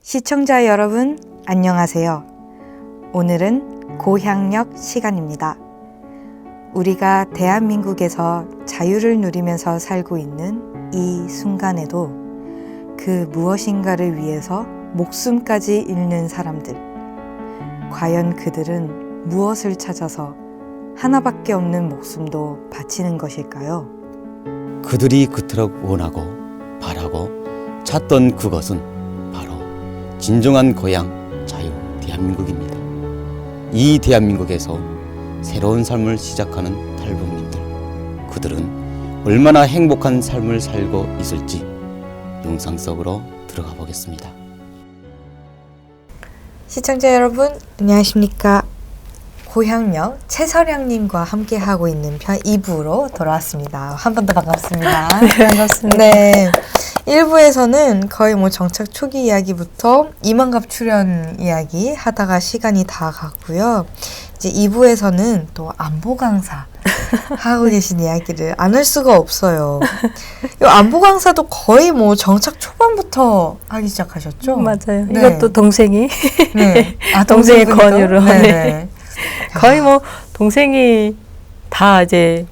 시청자 여러분, 안녕하세요. 오늘은 고향역 시간입니다. 우리가 대한민국에서 자유를 누리면서 살고 있는 이 순간에도 그 무엇인가를 위해서 목숨까지 잃는 사람들. 과연 그들은 무엇을 찾아서 하나밖에 없는 목숨도 바치는 것일까요? 그들이 그토록 원하고 바라고 찾던 그것은 바로 진정한 고향 자유 대한민국입니다. 이 대한민국에서 새로운 삶을 시작하는 탈북민들, 그들은 얼마나 행복한 삶을 살고 있을지 영상 속으로 들어가 보겠습니다. 시청자 여러분, 안녕하십니까? 고향역 최설양님과 함께하고 있는 편 2부로 돌아왔습니다. 한 번 더 반갑습니다. 네, 반갑습니다. 네. 1부에서는 거의 정착 초기 이야기부터 이만갑 출연 이야기 하다가 시간이 다 갔고요. 이제 2부에서는 또 안보 강사 하고 계신 이야기를 안 할 수가 없어요. 이 안보 강사도 거의 정착 초반부터 하기 시작하셨죠? 맞아요. 네. 이것도 동생이 네. 동생의 동생분도? 권유로 네. 거의 동생이 다 이제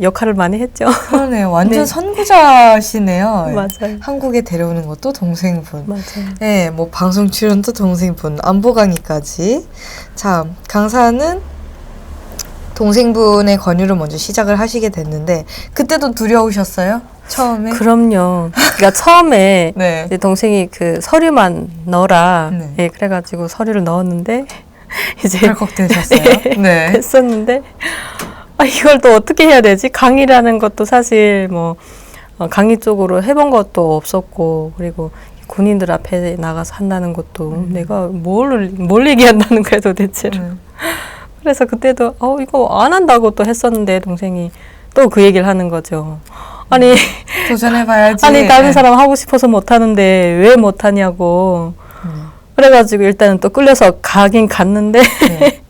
역할을 많이 했죠. 그러네요. 완전 네. 선구자시네요. 맞아요. 한국에 데려오는 것도 동생분. 맞아요. 네, 방송 출연도 동생분, 안보 강의까지. 자, 강사는 동생분의 권유로 먼저 시작을 하시게 됐는데, 그때도 두려우셨어요? 처음에? 그럼요. 그러니까 처음에 네. 이제 동생이 그 서류만 넣어라. 네. 그래가지고 서류를 넣었는데 이제 덜컥 되셨어요? 네. 했었는데 이걸 또 어떻게 해야 되지? 강의라는 것도 사실 강의 쪽으로 해본 것도 없었고, 그리고 군인들 앞에 나가서 한다는 것도 내가 뭘 얘기한다는 거야 도대체로. 그래서 그때도 이거 안 한다고 또 했었는데 동생이 또 그 얘기를 하는 거죠. 아니 도전해봐야지. 아니 다른 네. 사람 하고 싶어서 못 하는데 왜 못 하냐고. 그래가지고 일단은 또 끌려서 가긴 갔는데 네.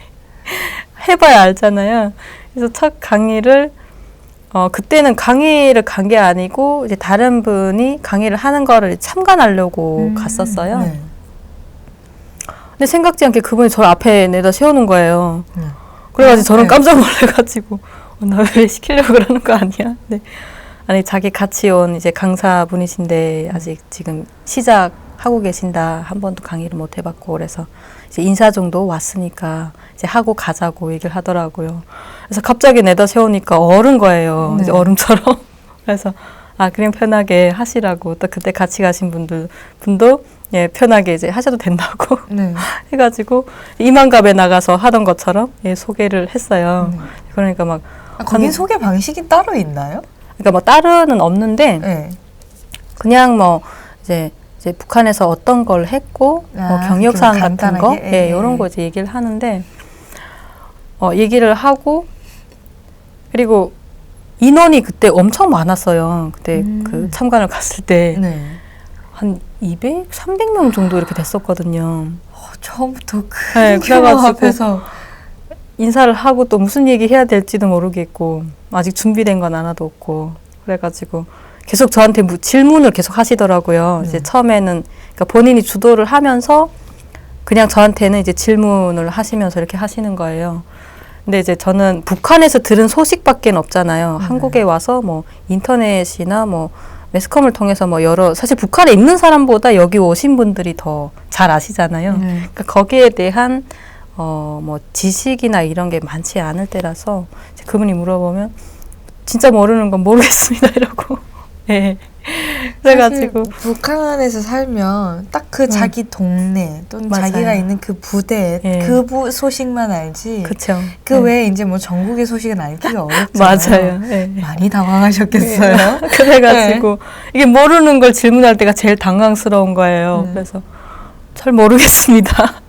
해봐야 알잖아요. 그래서 첫 강의를 그때는 강의를 간 게 아니고 이제 다른 분이 강의를 하는 거를 참관하려고 갔었어요. 네. 근데 생각지 않게 그분이 저를 앞에 내다 세우는 거예요. 네. 그래가지고 저는 네. 깜짝 놀래가지고 나 왜 시키려고 그러는 거 아니야? 네. 아니 자기 같이 온 이제 강사분이신데 아직 지금 시작하고 계신다. 한 번도 강의를 못 해봤고 그래서 이제 인사 정도 왔으니까 이제 하고 가자고 얘기를 하더라고요. 그래서 갑자기 내다 세우니까 얼은 거예요. 네. 이제 얼음처럼. 그래서 그냥 편하게 하시라고 또 그때 같이 가신 분도 편하게 이제 하셔도 된다고 네. 해가지고 이만갑에 나가서 하던 것처럼 소개를 했어요. 네. 그러니까 거긴 소개 방식이 따로 있나요? 그러니까 따로는 없는데 네. 그냥 이제 북한에서 어떤 걸 했고 경력 사항 같은 거 이런 거 이제 얘기를 하는데 얘기를 하고 그리고 인원이 그때 엄청 많았어요. 그때 그 참관을 갔을 때 한 200, 300명 정도 이렇게 됐었거든요. 처음부터 네, 큰 규모 그래가지고 앞에서 인사를 하고 또 무슨 얘기 해야 될지도 모르겠고 아직 준비된 건 하나도 없고 그래가지고 계속 저한테 질문을 계속 하시더라고요. 이제 처음에는 그러니까 본인이 주도를 하면서 그냥 저한테는 이제 질문을 하시면서 이렇게 하시는 거예요. 근데 이제 저는 북한에서 들은 소식밖에 없잖아요. 한국에 와서 인터넷이나 매스컴을 통해서 사실 북한에 있는 사람보다 여기 오신 분들이 더 잘 아시잖아요. 그러니까 거기에 대한 지식이나 이런 게 많지 않을 때라서 이제 그분이 물어보면 진짜 모르는 건 모르겠습니다 이러고. 네. 그래가지고 북한에서 살면 딱 그 자기 동네 또는 맞아요. 자기가 있는 그 부대 그 소식만 알지. 그쵸. 그 외에 이제 전국의 소식은 알기가 어렵잖아요. 맞아요. 네. 많이 당황하셨겠어요. 그래가지고 이게 모르는 걸 질문할 때가 제일 당황스러운 거예요. 그래서 잘 모르겠습니다.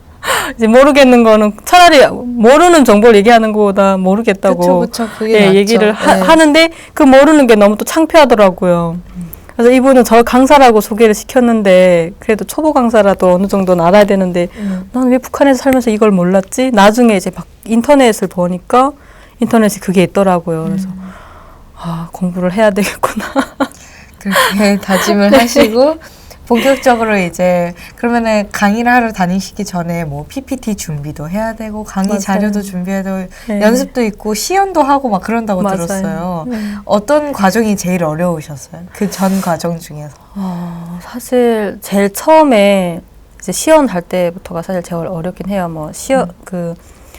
이제 모르겠는 거는 차라리 모르는 정보를 얘기하는 것보다 모르겠다고 그쵸, 그게 낫죠. 얘기를 하는데 그 모르는 게 너무 또 창피하더라고요. 그래서 이분은 저 강사라고 소개를 시켰는데 그래도 초보 강사라도 어느 정도는 알아야 되는데 난 왜 북한에서 살면서 이걸 몰랐지? 나중에 이제 막 인터넷을 보니까 인터넷에 그게 있더라고요. 그래서 공부를 해야 되겠구나. 그렇게 다짐을 하시고 본격적으로 이제 그러면은 강의를 하러 다니시기 전에 뭐 PPT 준비도 해야 되고 강의 맞아요. 자료도 준비해야 되고 네. 연습도 있고 시연도 하고 막 그런다고 맞아요. 들었어요. 네. 어떤 과정이 제일 어려우셨어요? 그 전 과정 중에서. 사실 제일 처음에 이제 시연할 때부터가 사실 제일 어렵긴 해요. 뭐 그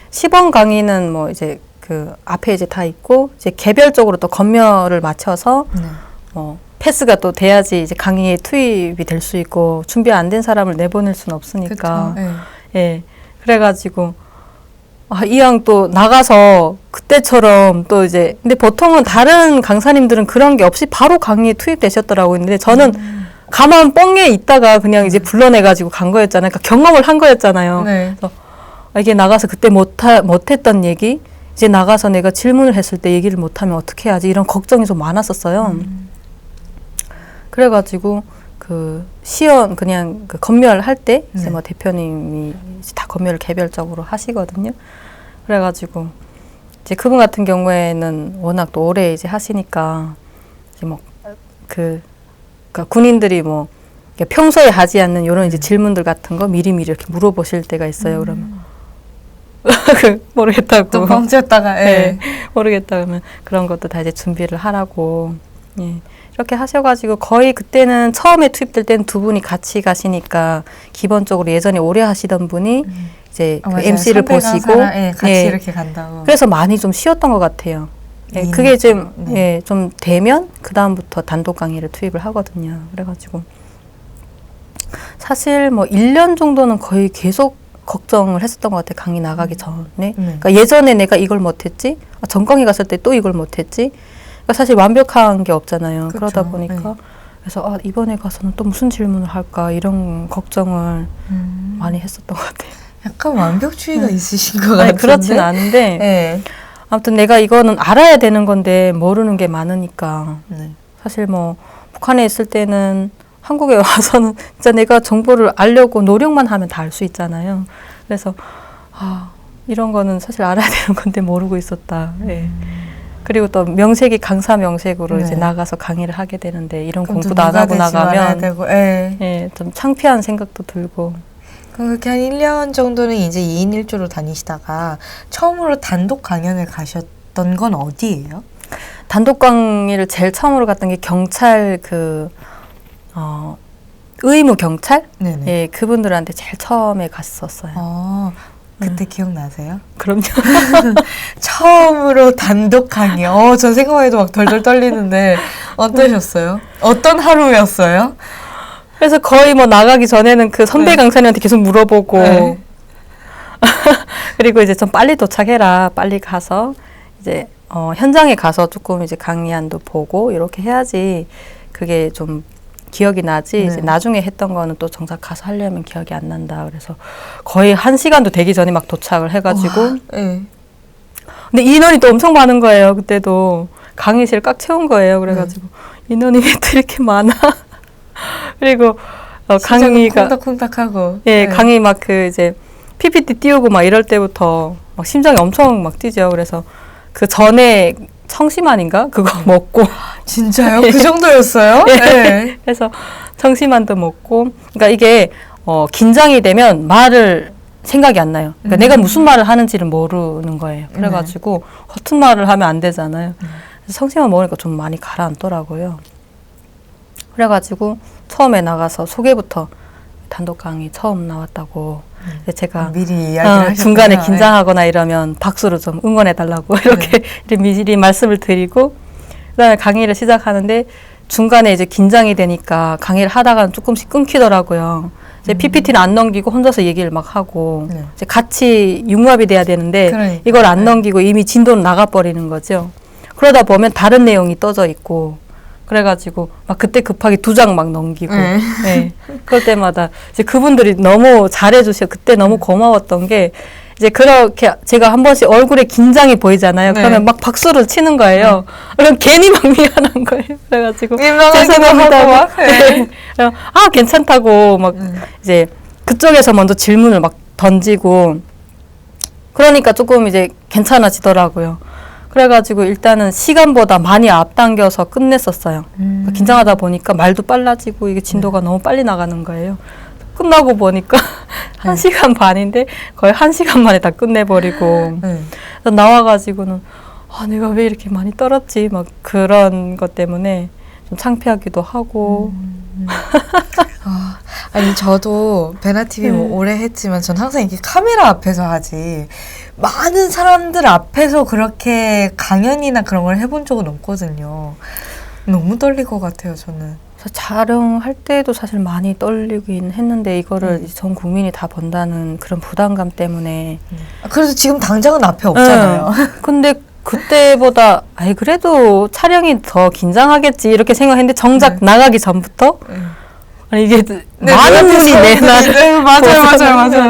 시범 강의는 뭐 이제 그 앞에 이제 다 있고 이제 개별적으로 또 검열을 맞춰서 네. 패스가 또 돼야지 이제 강의에 투입이 될 수 있고 준비 안 된 사람을 내보낼 수는 없으니까. 그쵸. 네. 예. 그래가지고 이왕 또 나가서 그때처럼 또 이제 근데 보통은 다른 강사님들은 그런 게 없이 바로 강의에 투입되셨더라고요. 근데 저는 가만 뻥에 있다가 그냥 이제 불러내가지고 간 거였잖아요. 그러니까 경험을 한 거였잖아요. 네. 그래서 이게 나가서 그때 못했던 얘기 이제 나가서 내가 질문을 했을 때 얘기를 못하면 어떻게 해야지 이런 걱정이 좀 많았었어요. 그래가지고 그 시연 그냥 그 검열할 때 이제 뭐 대표님이 이제 다 검열을 개별적으로 하시거든요. 그래가지고 이제 그분 같은 경우에는 워낙 또 오래 이제 하시니까 이제 뭐 그러니까 군인들이 뭐 평소에 하지 않는 이런 이제 질문들 같은 거 미리미리 이렇게 물어보실 때가 있어요. 그러면 모르겠다고. 또 뻥쳤다가. 네, 모르겠다 그러면 그런 것도 다 이제 준비를 하라고. 예. 이렇게 하셔가지고 거의 그때는 처음에 투입될 때는 두 분이 같이 가시니까 기본적으로 예전에 오래 하시던 분이 이제 그 맞아요. MC를 선배 보시고 강사랑, 예, 같이 예. 이렇게 간다고. 그래서 많이 좀 쉬었던 것 같아요. 예, 그게 좀, 네. 예, 좀 되면 그 다음부터 단독 강의를 투입을 하거든요. 그래가지고 사실 뭐 1년 정도는 거의 계속 걱정을 했었던 것 같아요. 강의 나가기 전에. 그러니까 예전에 내가 이걸 못했지, 전 강의 갔을 때 또 이걸 못했지. 그러니까 사실 완벽한 게 없잖아요. 그쵸. 그러다 보니까 네. 그래서 이번에 가서는 또 무슨 질문을 할까 이런 걱정을 많이 했었던 것 같아요. 약간 완벽주의가 있으신 것 같은데. 아니, 그렇진 않은데 네. 아무튼 내가 이거는 알아야 되는 건데 모르는 게 많으니까 네. 사실 뭐 북한에 있을 때는 한국에 와서는 진짜 내가 정보를 알려고 노력만 하면 다 알 수 있잖아요. 그래서 이런 거는 사실 알아야 되는 건데 모르고 있었다. 예. 그리고 또 명색이 강사 명색으로 네. 이제 나가서 강의를 하게 되는데 이런 그럼 또 공부도 안 하고 누가 되지 말아야 나가면 되고, 예. 예, 좀 창피한 생각도 들고. 그럼 그렇게 한 1년 정도는 이제 2인 1조로 다니시다가 처음으로 단독 강연을 가셨던 건 어디예요? 단독 강의를 제일 처음으로 갔던 게 경찰 의무 경찰? 네네. 예, 그분들한테 제일 처음에 갔었어요. 그때 기억나세요? 그럼요. 처음으로 단독 강의. 전 생각만 해도 막 덜덜 떨리는데 어떠셨어요? 어떤 하루였어요? 그래서 거의 뭐 나가기 전에는 그 선배 강사님한테 계속 물어보고 네. 그리고 이제 좀 빨리 도착해라. 빨리 가서 이제 현장에 가서 조금 이제 강의안도 보고 이렇게 해야지 그게 좀 기억이 나지. 이제 나중에 했던 거는 또 정작 가서 하려면 기억이 안 난다. 그래서 거의 1시간도 되기 전에 막 도착을 해가지고. 네. 근데 인원이 또 엄청 많은 거예요. 그때도 강의실 꽉 채운 거예요. 그래가지고 인원이 왜 또 이렇게 많아? 그리고 강의가 콩닥콩닥하고. 예, 강의 막 그 이제 PPT 띄우고 막 이럴 때부터 막 심장이 엄청 막 뛰죠. 그래서 그 전에 청심환인가 그거 먹고 진짜요? 그 정도였어요? 네. 그래서 청심환도 먹고 그러니까 이게 긴장이 되면 말을 생각이 안 나요. 그러니까 내가 무슨 말을 하는지를 모르는 거예요. 그래가지고 허튼 말을 하면 안 되잖아요. 그래서 청심환 먹으니까 좀 많이 가라앉더라고요. 그래가지고 처음에 나가서 소개부터 단독 강의 처음 나왔다고 제가 미리 이야기를 하셨구나. 중간에 긴장하거나 이러면 박수로 좀 응원해달라고 이렇게 미리 말씀을 드리고 그다음에 강의를 시작하는데 중간에 이제 긴장이 되니까 강의를 하다가 조금씩 끊기더라고요. 이제 PPT는 안 넘기고 혼자서 얘기를 막 하고 이제 같이 융합이 돼야 되는데 그러니까. 이걸 안 넘기고 이미 진도는 나가버리는 거죠. 그러다 보면 다른 내용이 떠져 있고 그래가지고 막 그때 급하게 2장 막 넘기고 네. 그럴 때마다 이제 그분들이 너무 잘해주셔. 그때 너무 고마웠던 게 이제 그렇게 제가 한 번씩 얼굴에 긴장이 보이잖아요. 그러면 막 박수를 치는 거예요. 그럼 괜히 막 미안한 거예요. 그래가지고 죄송합니다. 막. 네. 괜찮다고 막 이제 그쪽에서 먼저 질문을 막 던지고 그러니까 조금 이제 괜찮아지더라고요. 그래가지고 일단은 시간보다 많이 앞당겨서 끝냈었어요. 그러니까 긴장하다 보니까 말도 빨라지고 이게 진도가 너무 빨리 나가는 거예요. 끝나고 보니까 1시간 반인데 거의 1시간 만에 다 끝내버리고 그래서 나와가지고는 내가 왜 이렇게 많이 떨었지 막 그런 것 때문에 좀 창피하기도 하고 아니 저도 베나TV 뭐 오래 했지만 전 항상 이렇게 카메라 앞에서 하지 많은 사람들 앞에서 그렇게 강연이나 그런 걸 해본 적은 없거든요. 너무 떨릴 것 같아요, 저는. 그래서 촬영할 때도 사실 많이 떨리긴 했는데 이거를 이제 전 국민이 다 본다는 그런 부담감 때문에 그래서 지금 당장은 앞에 없잖아요. 근데 그때보다 그래도 촬영이 더 긴장하겠지 이렇게 생각했는데 정작 나가기 전부터 아니 이게 많은 분이 내날 맞아요.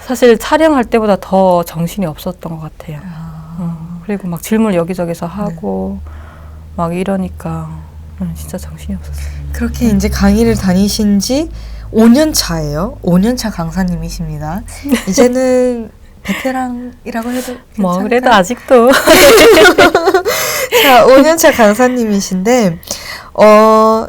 사실 촬영할 때보다 더 정신이 없었던 것 같아요. 그리고 막 질문 여기저기서 하고 막 이러니까 진짜 정신이 없었어요. 그렇게 이제 강의를 다니신 지 5년 차예요. 5년 차 강사님이십니다. 이제는 베테랑이라고 해도 괜찮을까요? 뭐 그래도 아직도 자, 5년 차 강사님이신데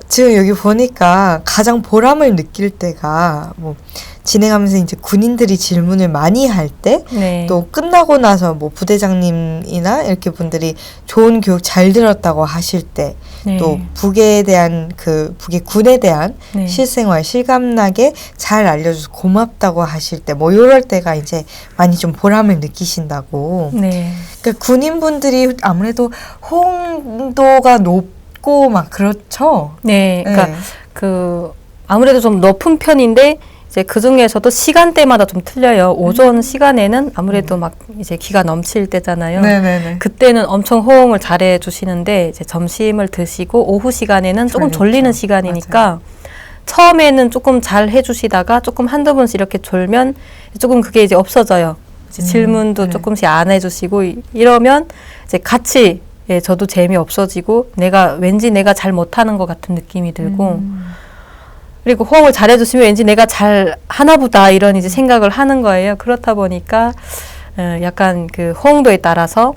지금 여기 보니까 가장 보람을 느낄 때가 뭐 진행하면서 이제 군인들이 질문을 많이 할 때 또 끝나고 나서 뭐 부대장님이나 이렇게 분들이 좋은 교육 잘 들었다고 하실 때 또 북에 대한 북의 군에 대한 실생활 실감나게 잘 알려줘서 고맙다고 하실 때 뭐 이럴 때가 이제 많이 좀 보람을 느끼신다고. 그러니까 군인분들이 아무래도 호응도가 높고 막 그렇죠. 그러니까 아무래도 좀 높은 편인데 이제 그 중에서도 시간대마다 좀 틀려요. 오전 시간에는 아무래도 막 이제 기가 넘칠 때잖아요. 그때는 엄청 호응을 잘해 주시는데 이제 점심을 드시고 오후 시간에는 조금 졸리는 시간이니까 맞아요. 처음에는 조금 잘 해주시다가 조금 한두 번씩 이렇게 졸면 조금 그게 이제 없어져요. 이제 질문도 조금씩 안 해주시고 이러면 이제 같이 저도 재미 없어지고 왠지 내가 잘 못하는 것 같은 느낌이 들고 그리고 호응을 잘해주시면 왠지 내가 잘 하나보다 이런 이제 생각을 하는 거예요. 그렇다 보니까 약간 그 호응도에 따라서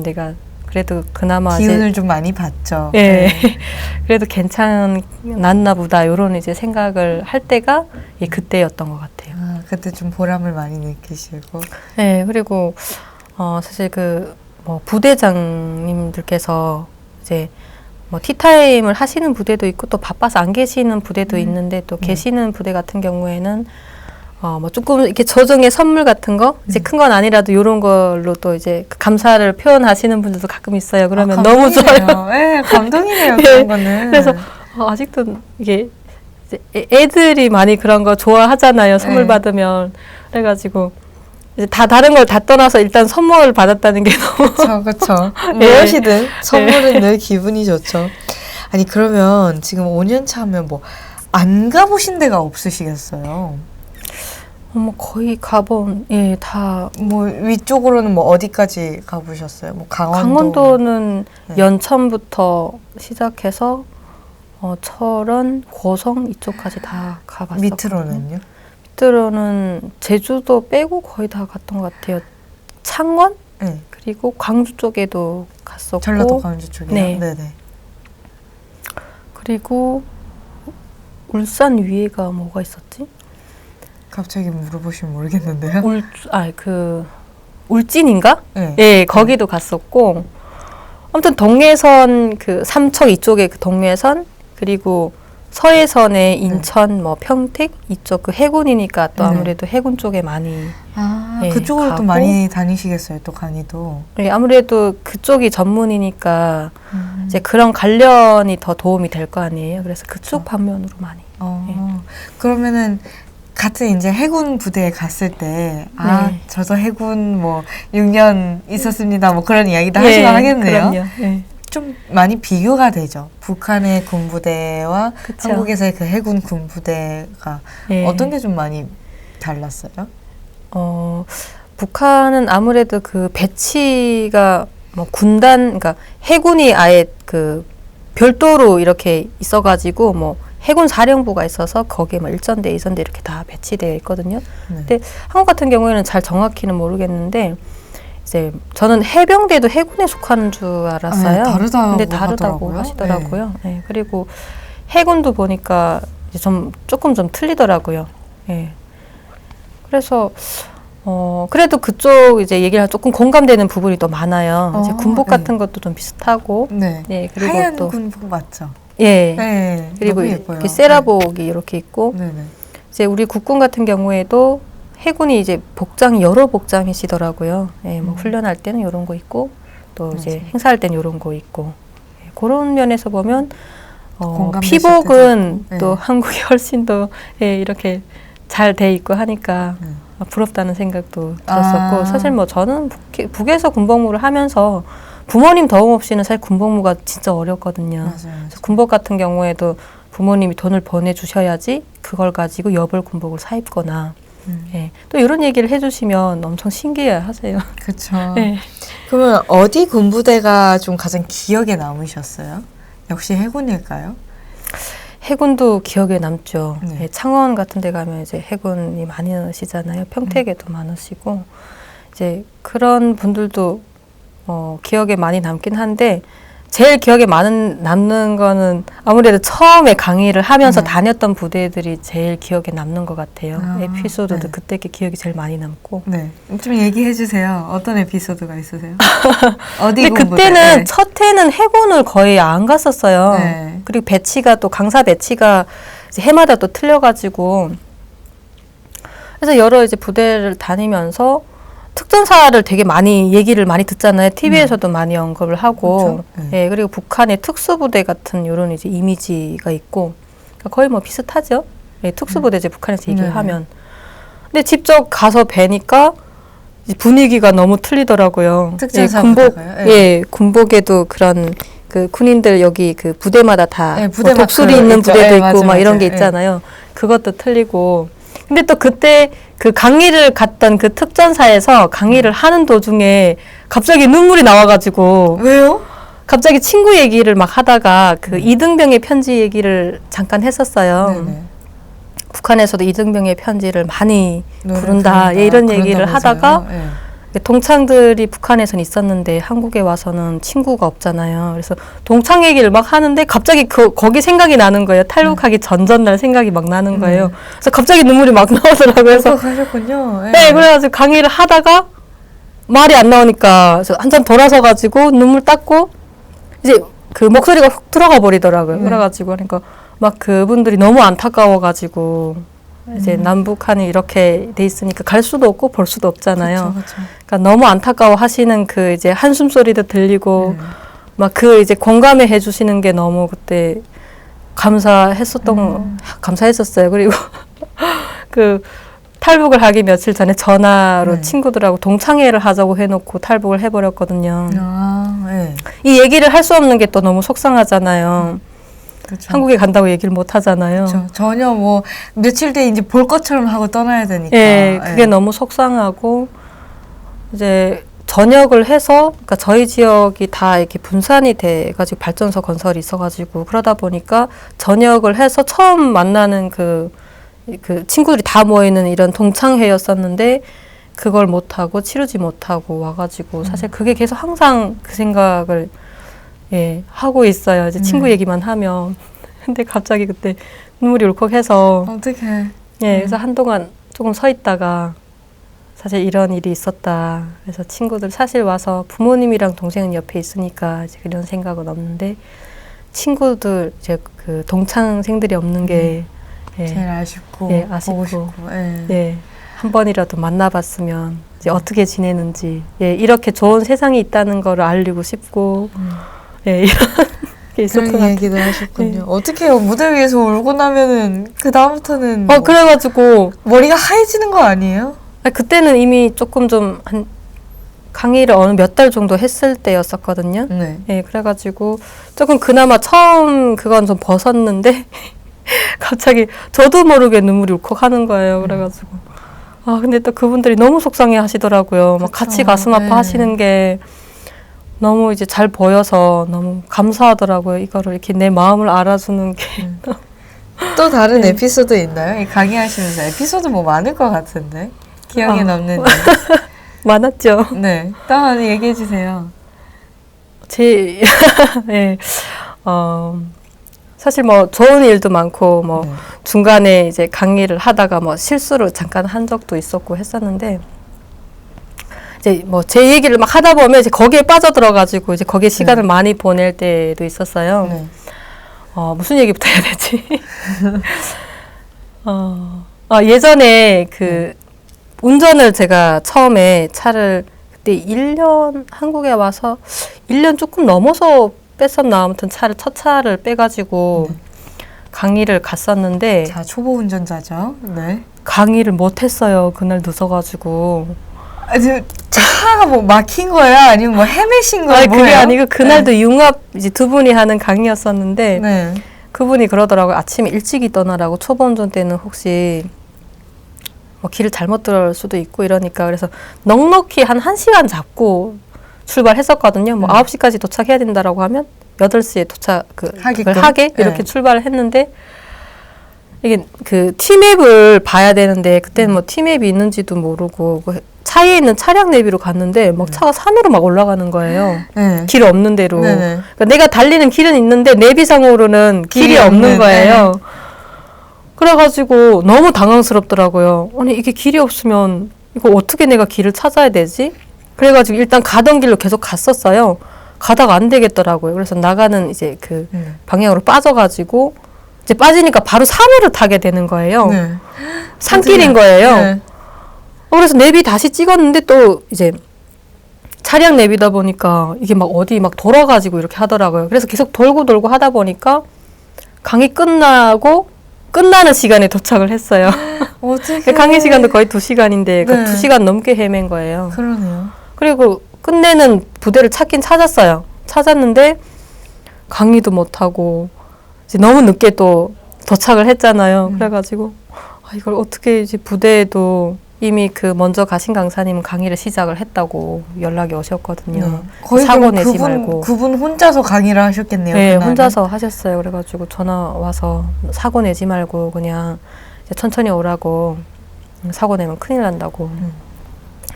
내가 그래도 그나마 기운을 좀 많이 받죠. 그래도 괜찮았나 보다 이런 이제 생각을 할 때가 그때였던 것 같아요. 그때 좀 보람을 많이 느끼시고. 그리고 사실 뭐 부대장님들께서 이제 뭐 티타임을 하시는 부대도 있고 또 바빠서 안 계시는 부대도 있는데 또 계시는 부대 같은 경우에는 뭐 조금 이렇게 조정의 선물 같은 거 이제 큰 건 아니라도 이런 걸로 또 이제 감사를 표현하시는 분들도 가끔 있어요. 그러면 너무 좋아요. 감동이네요. 그런 거는. 그래서 아직도 이게 이제 애들이 많이 그런 거 좋아하잖아요. 선물 받으면. 그래가지고 이제 다른 걸 다 떠나서 일단 선물을 받았다는 게 너무 그렇죠. 무엇이든 선물은 늘 기분이 좋죠. 아니 그러면 지금 5년 차면 뭐 안 가보신 데가 없으시겠어요? 거의 가본 다 뭐 위쪽으로는 뭐 어디까지 가보셨어요? 뭐 강원도는 연천부터 시작해서 철원, 고성 이쪽까지 다 가봤어요. 밑으로는요? 밑으로는 제주도 빼고 거의 다 갔던 것 같아요. 창원? 그리고 광주 쪽에도 갔었고 전라도 광주 쪽이요? 네네. 그리고 울산 위에가 뭐가 있었지? 갑자기 물어보시면 모르겠는데요. 울진인가? 거기도 갔었고 아무튼 동해선 삼척 이쪽에 동해선 그리고 서해선에 인천, 뭐 평택 이쪽 해군이니까 또 아무래도 해군 쪽에 많이 그쪽으로 가고. 또 많이 다니시겠어요, 또 강의도. 아무래도 그쪽이 전문이니까 이제 그런 관련이 더 도움이 될 거 아니에요. 그래서 그쪽 방면으로 많이. 그러면은 같은 이제 해군 부대에 갔을 때 저도 해군 뭐 6년 있었습니다. 뭐 그런 이야기도 하시고 하겠네요. 그럼요. 좀 많이 비교가 되죠. 북한의 군부대와 그쵸. 한국에서의 그 해군 군부대가 어떤 게 좀 많이 달랐어요? 북한은 아무래도 그 배치가 뭐 그러니까 해군이 아예 별도로 이렇게 있어가지고 뭐 해군 사령부가 있어서 거기에 뭐 1전대, 2전대 이렇게 다 배치되어 있거든요. 근데 한국 같은 경우에는 잘 정확히는 모르겠는데 이제 저는 해병대도 해군에 속하는 줄 알았어요. 근데 다르다고 하더라고요. 하시더라고요. 네. 그리고 해군도 보니까 이제 조금 좀 틀리더라고요. 예. 그래서 그래도 그쪽 이제 얘기랑 조금 공감되는 부분이 또 많아요. 이제 군복 같은 것도 좀 비슷하고, 네. 예, 그리고 하얀 또 군복 맞죠? 예, 네. 그리고 너무 예뻐요. 이렇게 세라복이 이렇게 있고, 네. 네네. 이제 우리 국군 같은 경우에도 해군이 이제 복장이 여러 복장이시더라고요. 예, 뭐 훈련할 때는 이런 거 있고, 또 이제 맞아요. 행사할 때는 이런 거 있고, 예, 그런 면에서 보면 공감되실 피복은 때도 있고. 또 네. 한국이 훨씬 더 예, 이렇게 잘 돼 있고 하니까 부럽다는 생각도 들었었고, 사실 뭐 저는 북에서 군복무를 하면서 부모님 도움 없이는 사실 군복무가 진짜 어렵거든요. 맞아요. 그래서 군복 같은 경우에도 부모님이 돈을 보내주셔야지 그걸 가지고 여벌 군복을 사 입거나, 예, 또 이런 얘기를 해주시면 엄청 신기해 하세요. 그렇죠. 예. 그러면 어디 군부대가 좀 가장 기억에 남으셨어요? 역시 해군일까요? 해군도 기억에 남죠. 네. 예, 창원 같은 데 가면 이제 해군이 많으시잖아요. 평택에도 많으시고, 이제 그런 분들도 기억에 많이 남긴 한데, 제일 기억에 남는 거는 아무래도 처음에 강의를 하면서 네. 다녔던 부대들이 제일 기억에 남는 것 같아요. 에피소드도 네. 그때 게 기억이 제일 많이 남고. 네. 좀 얘기해 주세요. 어떤 에피소드가 있으세요? 어디 근데 군부대? 그때는 네. 첫 해는 해군을 거의 안 갔었어요. 네. 그리고 배치가 또 강사 배치가 이제 해마다 또 틀려가지고, 그래서 여러 이제 부대를 다니면서 특전사를 되게 많이 얘기를 많이 듣잖아요. TV에서도 많이 언급을 하고, 그렇죠. 예, 그리고 북한의 특수부대 같은 이런 이제 이미지가 있고, 그러니까 거의 뭐 비슷하죠. 예, 특수부대 이제 북한에서 얘기를 네. 하면. 근데 직접 가서 뵈니까 이제 분위기가 너무 틀리더라고요. 특전사 예, 군복, 부대가요? 예. 예, 군복에도 그런 그 군인들 여기 그 부대마다 다 예, 뭐 부대 독수리 마크 있는 있죠. 부대도 예, 있고 맞아요, 막 이런 맞아요. 게 예. 있잖아요. 그것도 틀리고. 근데 또 그때 그 강의를 갔던 그 특전사에서 강의를 하는 도중에 갑자기 눈물이 나와가지고 왜요? 갑자기 친구 얘기를 막 하다가 그 이등병의 편지 얘기를 잠깐 했었어요. 네네. 북한에서도 이등병의 편지를 많이 노래 부른다. 예, 이런 얘기를 그런다면서요? 하다가 예. 동창들이 북한에선 있었는데 한국에 와서는 친구가 없잖아요. 그래서 동창 얘기를 막 하는데 갑자기 거기 생각이 나는 거예요. 탈북하기 전날 생각이 막 나는 거예요. 그래서 갑자기 눈물이 막 나오더라고요. 그래서 하셨군요. 예. 네, 그래가지고 강의를 하다가 말이 안 나오니까 그래서 한참 돌아서가지고 눈물 닦고 이제 그 목소리가 훅 들어가 버리더라고요. 네. 그래가지고 그러니까 막 그분들이 너무 안타까워가지고 이제 남북한이 이렇게 돼 있으니까 갈 수도 없고 볼 수도 없잖아요. 그렇죠. 그러니까 너무 안타까워 하시는 그 이제 한숨 소리도 들리고 막 그 이제 공감해 해주시는 게 너무 그때 감사했었어요. 그리고 그 탈북을 하기 며칠 전에 전화로 네. 친구들하고 동창회를 하자고 해놓고 탈북을 해버렸거든요. 아, 예. 이 얘기를 할 수 없는 게 또 너무 속상하잖아요. 그렇죠. 한국에 간다고 얘기를 못 하잖아요. 그렇죠. 전혀 뭐 며칠 뒤에 이제 볼 것처럼 하고 떠나야 되니까. 예, 그게 너무 속상하고 이제 전역을 해서 그러니까 저희 지역이 다 이렇게 분산이 돼가지고 발전소 건설이 있어가지고 그러다 보니까 전역을 해서 처음 만나는 그 친구들이 다 모이는 이런 동창회였었는데 그걸 못하고 치르지 못하고 와가지고 사실 그게 계속 항상 그 생각을 예, 하고 있어요. 이제 친구 얘기만 하면. 근데 갑자기 그때 눈물이 울컥해서 어떡해. 예, 그래서 한동안 조금 서 있다가 사실 이런 일이 있었다. 그래서 친구들 사실 와서 부모님이랑 동생은 옆에 있으니까 이제 이런 생각은 없는데 친구들 이제 그 동창생들이 없는 게 예, 제일 아쉽고 예, 보고 아쉽고. 싶고. 예. 예, 한 번이라도 만나봤으면 이제 어떻게 지내는지 예, 이렇게 좋은 세상이 있다는 걸 알리고 싶고 예, 이런 게 있었던 것 그런 같아요. 얘기도 하셨군요. 네. 어떡해요. 무대 위에서 울고 나면은 그 다음부터는 그래가지고 머리가 하얘지는 거 아니에요? 그때는 이미 조금 좀 한 강의를 어느 몇 달 정도 했을 때였었거든요. 네. 예, 그래가지고 조금 그나마 처음 그건 좀 벗었는데 갑자기 저도 모르게 눈물이 울컥하는 거예요. 그래가지고 근데 또 그분들이 너무 속상해 하시더라고요. 막 그쵸. 같이 가슴 아파 네. 하시는 게 너무 이제 잘 보여서 너무 감사하더라고요. 이거를 이렇게 내 마음을 알아주는 게. 또 다른 에피소드 있나요? 이 강의하시면서 에피소드 뭐 많을 것 같은데 기억에 남는 일. 많았죠. 네. 또 얘기해 주세요. 네. 사실 뭐 좋은 일도 많고 뭐 네. 중간에 이제 강의를 하다가 뭐 실수를 잠깐 한 적도 있었고 했었는데 이제 뭐 제 얘기를 막 하다 보면 이제 거기에 빠져들어가지고 이제 거기에 시간을 많이 보낼 때도 있었어요. 네. 무슨 얘기부터 해야 되지? 예전에 그 운전을 제가 처음에 차를 그때 1년 한국에 와서 1년 조금 넘어서 뺐었나 아무튼 첫 차를 빼가지고 강의를 갔었는데 자, 초보 운전자죠. 네. 강의를 못했어요. 그날 늦어가지고. 아주 차가 뭐 막힌 거예요? 아니면 뭐 헤매신 거예요? 아니 그게 뭐예요? 아니고 그날도 융합 이제 두 분이 하는 강의였었는데 네. 그분이 그러더라고요. 아침에 일찍이 떠나라고. 초보 운전 때는 혹시 뭐 길을 잘못 들을 수도 있고 이러니까 그래서 넉넉히 한 1시간 잡고 출발했었거든요. 뭐 9시까지 도착해야 된다라고 하면 8시에 도착 그걸 하게 이렇게 네. 출발을 했는데 이게 그 티맵을 봐야 되는데 그때는 뭐 티맵이 있는지도 모르고 그 차에 있는 차량 내비로 갔는데 막 차가 산으로 막 올라가는 거예요. 네. 길 없는 데로. 네네. 그러니까 내가 달리는 길은 있는데 내비상으로는 길이 없는 거예요. 그래가지고 너무 당황스럽더라고요. 아니 이게 길이 없으면 이거 어떻게 내가 길을 찾아야 되지? 그래가지고 일단 가던 길로 계속 갔었어요. 가다가 안 되겠더라고요. 그래서 나가는 이제 그 방향으로 빠져가지고 이제 빠지니까 바로 산으로 타게 되는 거예요. 네. 산길인 거예요. 네. 그래서 내비 다시 찍었는데 또 이제 차량 내비다 보니까 이게 막 어디 막 돌아가지고 이렇게 하더라고요. 그래서 계속 돌고 하다 보니까 강의 끝나고 끝나는 시간에 도착을 했어요. 어떻게? 강의 시간도 거의 2시간인데 그 네. 2시간 넘게 헤맨 거예요. 그러네요. 그리고 끝내는 부대를 찾긴 찾았어요. 찾았는데 강의도 못하고 이제 너무 늦게 또 도착을 했잖아요. 그래가지고 이걸 어떻게 이제 부대에도 이미 그 먼저 가신 강사님은 강의를 시작을 했다고 연락이 오셨거든요. 네. 거의 사고 그럼 내지 말고. 그분 혼자서 강의를 하셨겠네요. 네, 그날은. 혼자서 하셨어요. 그래가지고 전화 와서 사고 내지 말고 그냥 이제 천천히 오라고. 사고 내면 큰일 난다고.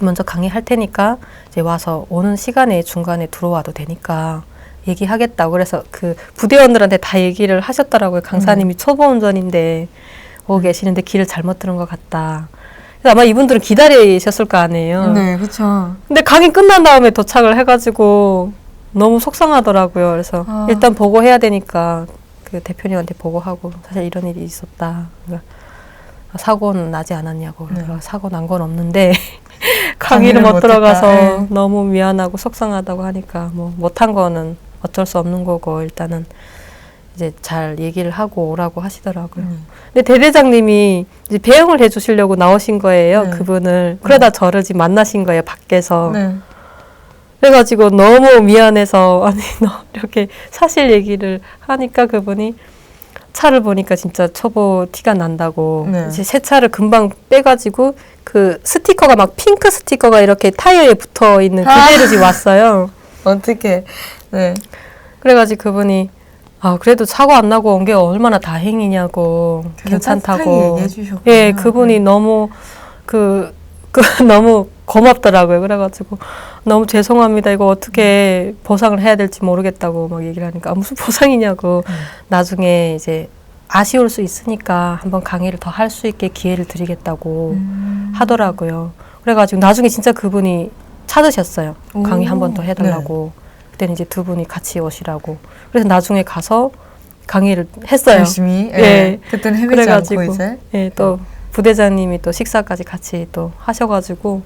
먼저 강의할 테니까 이제 와서 오는 시간에 중간에 들어와도 되니까 얘기하겠다고. 그래서 그 부대원들한테 다 얘기를 하셨더라고요. 강사님이 초보 운전인데 오고 계시는데 길을 잘못 들은 것 같다. 그래서 아마 이분들은 기다리셨을 거 아니에요. 네, 그렇죠. 근데 강의 끝난 다음에 도착을 해가지고 너무 속상하더라고요. 그래서 일단 보고해야 되니까 그 대표님한테 보고하고 사실 이런 일이 있었다. 그러니까 사고는 나지 않았냐고. 그래서 사고 난 건 없는데 강의를 못 들어가서 네. 너무 미안하고 속상하다고 하니까 뭐 못한 거는 어쩔 수 없는 거고 일단은 이제 잘 얘기를 하고 오라고 하시더라고요. 근데 대대장님이 이제 배웅을 해주시려고 나오신 거예요. 그분을. 그러다 저를 지금 만나신 거예요. 밖에서. 네. 그래가지고 너무 미안해서 아니 너 이렇게 사실 얘기를 하니까 그분이 차를 보니까 진짜 초보 티가 난다고. 네. 이제 새 차를 금방 빼가지고 그 스티커가 막 핑크 스티커가 이렇게 타이어에 붙어 있는 그대로 지금 왔어요. 어떻게? 네. 그래가지고 그분이 그래도 사고 안 나고 온 게 얼마나 다행이냐고. 괜찮다고. 얘기해 주셨구나. 예, 그분이 너무 너무 고맙더라고요. 그래가지고 너무 죄송합니다. 이거 어떻게 보상을 해야 될지 모르겠다고 막 얘기를 하니까 무슨 보상이냐고. 나중에 이제 아쉬울 수 있으니까 한번 강의를 더 할 수 있게 기회를 드리겠다고 하더라고요. 그래가지고 나중에 진짜 그분이 찾으셨어요. 강의 한 번 더 해달라고. 그때는 이제 두 분이 같이 오시라고. 그래서 나중에 가서 강의를 했어요. 열심히. 예. 예. 그때는 헤매지 않고 이제. 예, 또 부대장님이 또 식사까지 같이 또 하셔가지고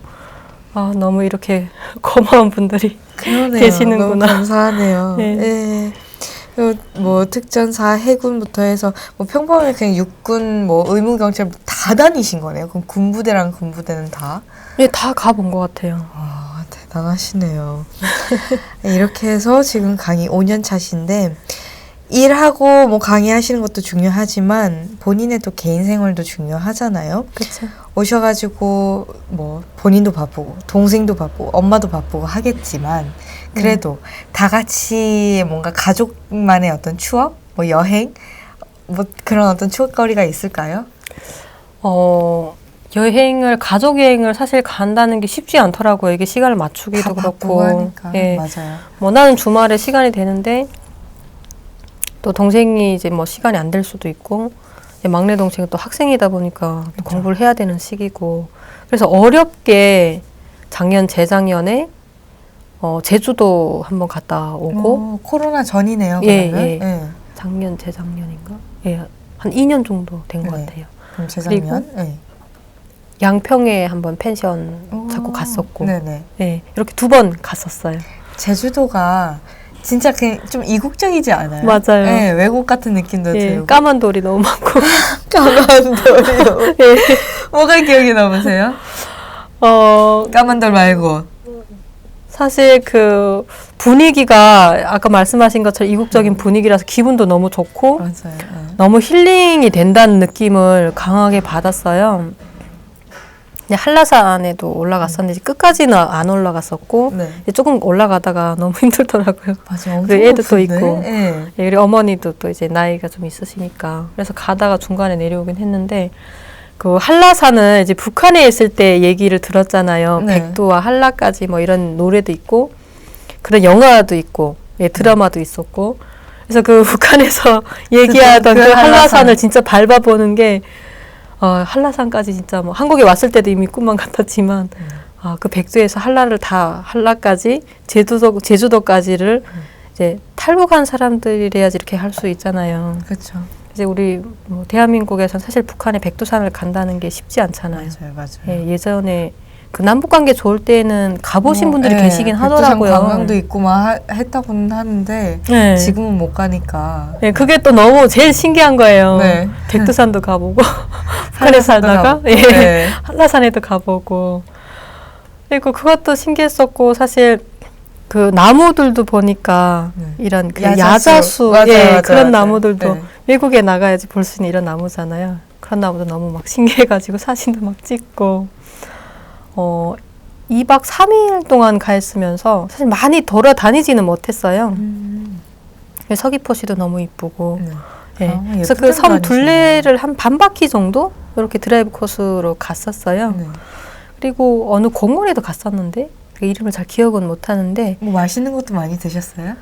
너무 이렇게 고마운 분들이 그러네요. 계시는구나. 너무 감사하네요. 네. 예. 그리고 뭐 특전사, 해군부터 해서 뭐 평범하게 그냥 육군, 뭐 의무경찰 다 다니신 거네요. 그럼 군부대랑 군부대는 다. 예, 다 가본 것 같아요. 대단하시네요. 이렇게 해서 지금 강의 5년 차신데 일하고 뭐 강의하시는 것도 중요하지만 본인의 또 개인 생활도 중요하잖아요. 그렇죠. 오셔가지고 뭐 본인도 바쁘고 동생도 바쁘고 엄마도 바쁘고 하겠지만 그래도 다 같이 뭔가 가족만의 어떤 추억, 뭐 여행, 뭐 그런 어떤 추억거리가 있을까요? 여행을 가족 여행을 사실 간다는 게 쉽지 않더라고요. 이게 시간을 맞추기도 그렇고. 하니까. 예. 맞아요. 뭐 나는 주말에 시간이 되는데 또 동생이 이제 뭐 시간이 안 될 수도 있고 이제 막내 동생은 또 학생이다 보니까 또 그쵸. 공부를 해야 되는 시기고 그래서 어렵게 작년 재작년에 제주도 한번 갔다 오고 코로나 전이네요. 예, 그러면. 예. 예. 작년 재작년인가? 예. 한 2년 정도 된 것 네. 같아요. 그럼 재작년. 예. 양평에 한번 펜션 잡고 갔었고 네네. 예. 이렇게 2번 갔었어요. 제주도가 진짜 그냥 좀 이국적이지 않아요? 맞아요. 예, 외국 같은 느낌도 예. 들고. 까만 돌이 너무 많고 까만 돌이요. 예. 뭐가 기억에 남으세요? 까만 돌 말고. 사실 그 분위기가 아까 말씀하신 것처럼 이국적인 분위기라서 기분도 너무 좋고 맞아요. 예. 너무 힐링이 된다는 느낌을 강하게 받았어요. 이제 한라산에도 올라갔었는데 이제 끝까지는 안 올라갔었고 네. 이제 조금 올라가다가 너무 힘들더라고요. 맞아. 엄청 그리고 애도 또 높은데? 있고. 예. 예, 그리고 어머니도 또 이제 나이가 좀 있으시니까 그래서 가다가 중간에 내려오긴 했는데 그 한라산은 이제 북한에 있을 때 얘기를 들었잖아요. 네. 백두와 한라까지 뭐 이런 노래도 있고 그런 영화도 있고 예, 드라마도 있었고 그래서 그 북한에서 얘기하던 그 그 한라산. 한라산을 진짜 밟아보는 게 한라산까지 진짜 뭐 한국에 왔을 때도 이미 꿈만 같았지만 그 백두에서 한라까지 제주도까지를 이제 탈북한 사람들이래야지 이렇게 할 수 있잖아요. 그렇죠. 이제 우리 뭐 대한민국에서는 사실 북한의 백두산을 간다는 게 쉽지 않잖아요. 맞아요. 맞아요. 예, 예전에 그 남북 관계 좋을 때는 가보신 분들이 예, 계시긴 백두산 하더라고요. 관광도 있고 막 했다고는 하는데 예. 지금은 못 가니까. 예, 그게 또 너무 제일 신기한 거예요. 네. 백두산도 가보고 북한에 한라산도 살다가 가보고. 예, 네. 한라산에도 가보고 그리고 그것도 신기했었고 사실 그 나무들도 보니까 네. 이런 그 야자수. 야자수 맞아요, 예, 맞아요, 그런 맞아요. 나무들도 네. 외국에 나가야지 볼 수 있는 이런 나무잖아요. 그런 나무도 너무 막 신기해가지고 사진도 막 찍고 2박 3일 동안 가 있으면서 사실 많이 돌아다니지는 못했어요. 서귀포시도 너무 이쁘고 네. 예. 아, 그래서 예쁜 그 섬 데도 둘레를 한 반 바퀴 정도 이렇게 드라이브 코스로 갔었어요. 네. 그리고 어느 공원에도 갔었는데 그 이름을 잘 기억은 못 하는데 뭐 맛있는 것도 많이 드셨어요?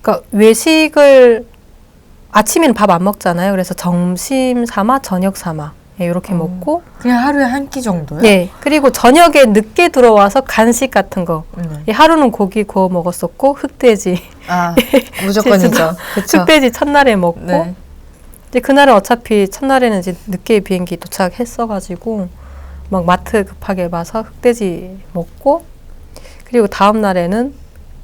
그러니까 외식을 아침에는 밥 안 먹잖아요. 그래서 점심 삼아 저녁 삼아 예, 이렇게 먹고 그냥 하루에 한 끼 정도요? 네. 그리고 저녁에 늦게 들어와서 간식 같은 거 네. 예, 하루는 고기 구워 먹었었고 흑돼지 아, 무조건이죠. 그쵸. 흑돼지 첫날에 먹고 네. 이제 그날은 어차피 첫날에는 이제 늦게 비행기 도착했어가지고 막 마트 급하게 봐서 흑돼지 먹고 그리고 다음 날에는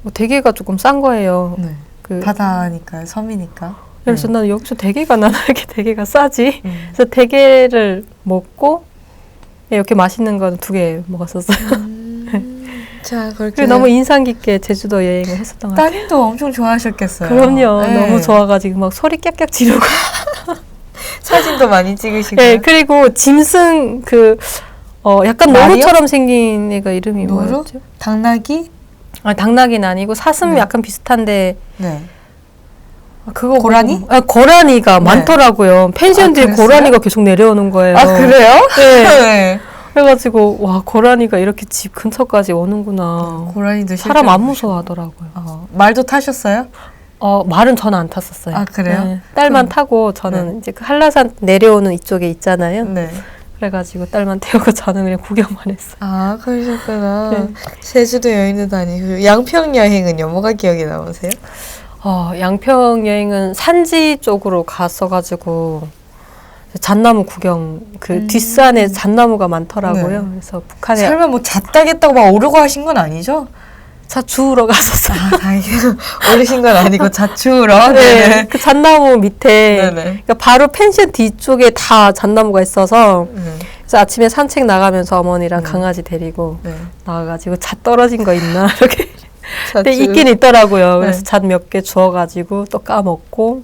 뭐 대게가 조금 싼 거예요. 네. 그 바다니까, 섬이니까. 그래서 난 여기서 대게가 나나 이렇게 대게가 싸지. 음. 그래서 대게를 먹고 예, 이렇게 맛있는 건 2개 먹었었어요. 자, 그렇게. 그리고 너무 인상 깊게 제주도 여행을 했었던 것 같아요. 따님도 엄청 좋아하셨겠어요. 그럼요. 네. 너무 좋아가지고 막 소리 깍깍 지르고. 사진도 많이 찍으시고. 네, 그리고 짐승 약간 말이요? 노루처럼 생긴 애가 이름이 노루? 뭐였죠? 당나귀? 당나귀는 아니고 사슴 네. 약간 비슷한데 네. 그거 고라니? 고라니가 네. 많더라고요. 펜션 뒤에 그랬어요? 고라니가 계속 내려오는 거예요. 아, 그래요? 네. 네. 그래가지고 와 고라니가 이렇게 집 근처까지 오는구나. 고라니도 사람 안 실제로 무서워하더라고요. 말도 타셨어요? 말은 저는 안 탔었어요. 아, 그래요? 네. 딸만 타고 저는 네. 이제 그 한라산 내려오는 이쪽에 있잖아요. 네. 그래가지고 딸만 태우고 저는 그냥 구경만 했어요. 아, 그러셨구나. 네. 제주도 여행도 다니고. 양평 여행은요? 뭐가 기억에 남으세요? 양평 여행은 산지 쪽으로 갔어가지고 잣나무 구경 뒷산에 잣나무가 많더라고요. 네. 그래서 북한에 설마 뭐 잤다겠다고 막 오르고 하신 건 아니죠? 차 주우러 갔었어요. 아, 다행이에요. 오르신 건 아니고 자추우러. 네, 그 잣나무 밑에 네네. 그러니까 바로 펜션 뒤쪽에 다 잣나무가 있어서 그래서 아침에 산책 나가면서 어머니랑 강아지 데리고 네. 나와가지고 잣 떨어진 거 있나 이렇게 근데 자추. 있긴 있더라고요. 그래서 네. 잣 몇 개 주워가지고 또 까먹고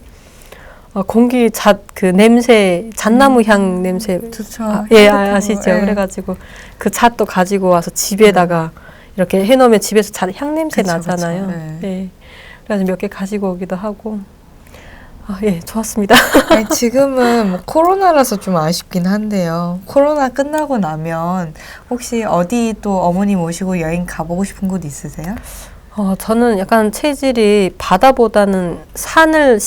공기 그 냄새 잣나무 향 냄새 좋죠. 예 향긋하고, 아시죠? 예. 그래가지고 그 잣도 가지고 와서 집에다가 이렇게 해놓으면 집에서 잣 향 냄새 그쵸, 나잖아요. 그쵸. 네. 예. 그래서 몇 개 가지고 오기도 하고 아, 예, 좋았습니다. 아니, 지금은 뭐 코로나라서 좀 아쉽긴 한데요. 코로나 끝나고 나면 혹시 어디 또 어머니 모시고 여행 가보고 싶은 곳 있으세요? 저는 약간 체질이 바다보다는 산을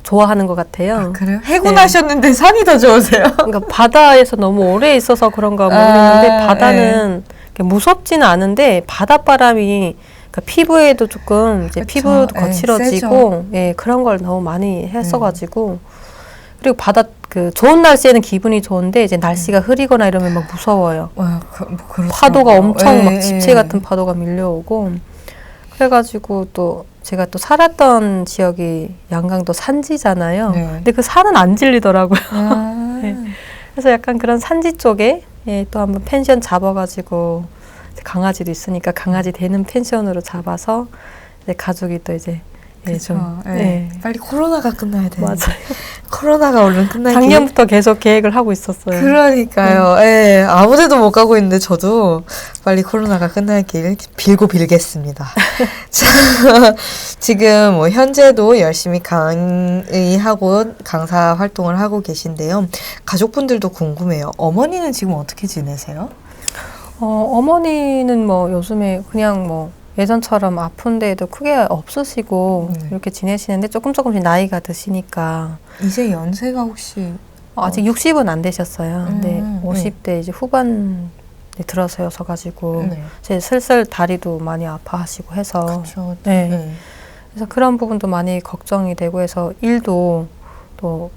좋아하는 것 같아요. 아, 그래요? 해군하셨는데 산이 더 좋으세요? 그러니까 바다에서 너무 오래 있어서 그런가 모르겠는데 아, 바다는 무섭지는 않은데 바닷바람이 그러니까 피부에도 조금 이제 그쵸. 피부도 예, 거칠어지고 예, 그런 걸 너무 많이 했어가지고 그리고 바다 좋은 날씨에는 기분이 좋은데 이제 날씨가 흐리거나 이러면 막 무서워요. 와, 뭐 파도가 엄청 막 예, 집채 예. 같은 파도가 밀려오고 그래가지고 또 제가 또 살았던 지역이 양강도 산지잖아요. 네. 근데 그 산은 안 질리더라고요. 아, 네. 그래서 약간 그런 산지 쪽에 예, 또 한번 펜션 잡아가지고 강아지도 있으니까 강아지 되는 펜션으로 잡아서 이제 가족이 또 이제 예, 그쵸. 좀 예. 예. 빨리 코로나가 끝나야 돼. 맞아요. 코로나가 얼른 끝나기. 작년부터 계속 계획을 하고 있었어요. 그러니까요. 예, 아무데도 못 가고 있는데 저도 빨리 코로나가 끝나길 빌고 빌겠습니다. 자, 지금 뭐 현재도 열심히 강의하고 강사 활동을 하고 계신데요. 가족분들도 궁금해요. 어머니는 지금 어떻게 지내세요? 어머니는 뭐 요즘에 그냥 뭐 예전처럼 아픈 데도 크게 없으시고 이렇게 지내시는데 조금씩 나이가 드시니까 이제 연세가 혹시 아직 60은 안 되셨어요. 근데 50대 네. 이제 후반에 들어서여서 가지고 네. 이제 슬슬 다리도 많이 아파하시고 해서 그렇죠. 네. 네. 그래서 그런 부분도 많이 걱정이 되고 해서 일도 또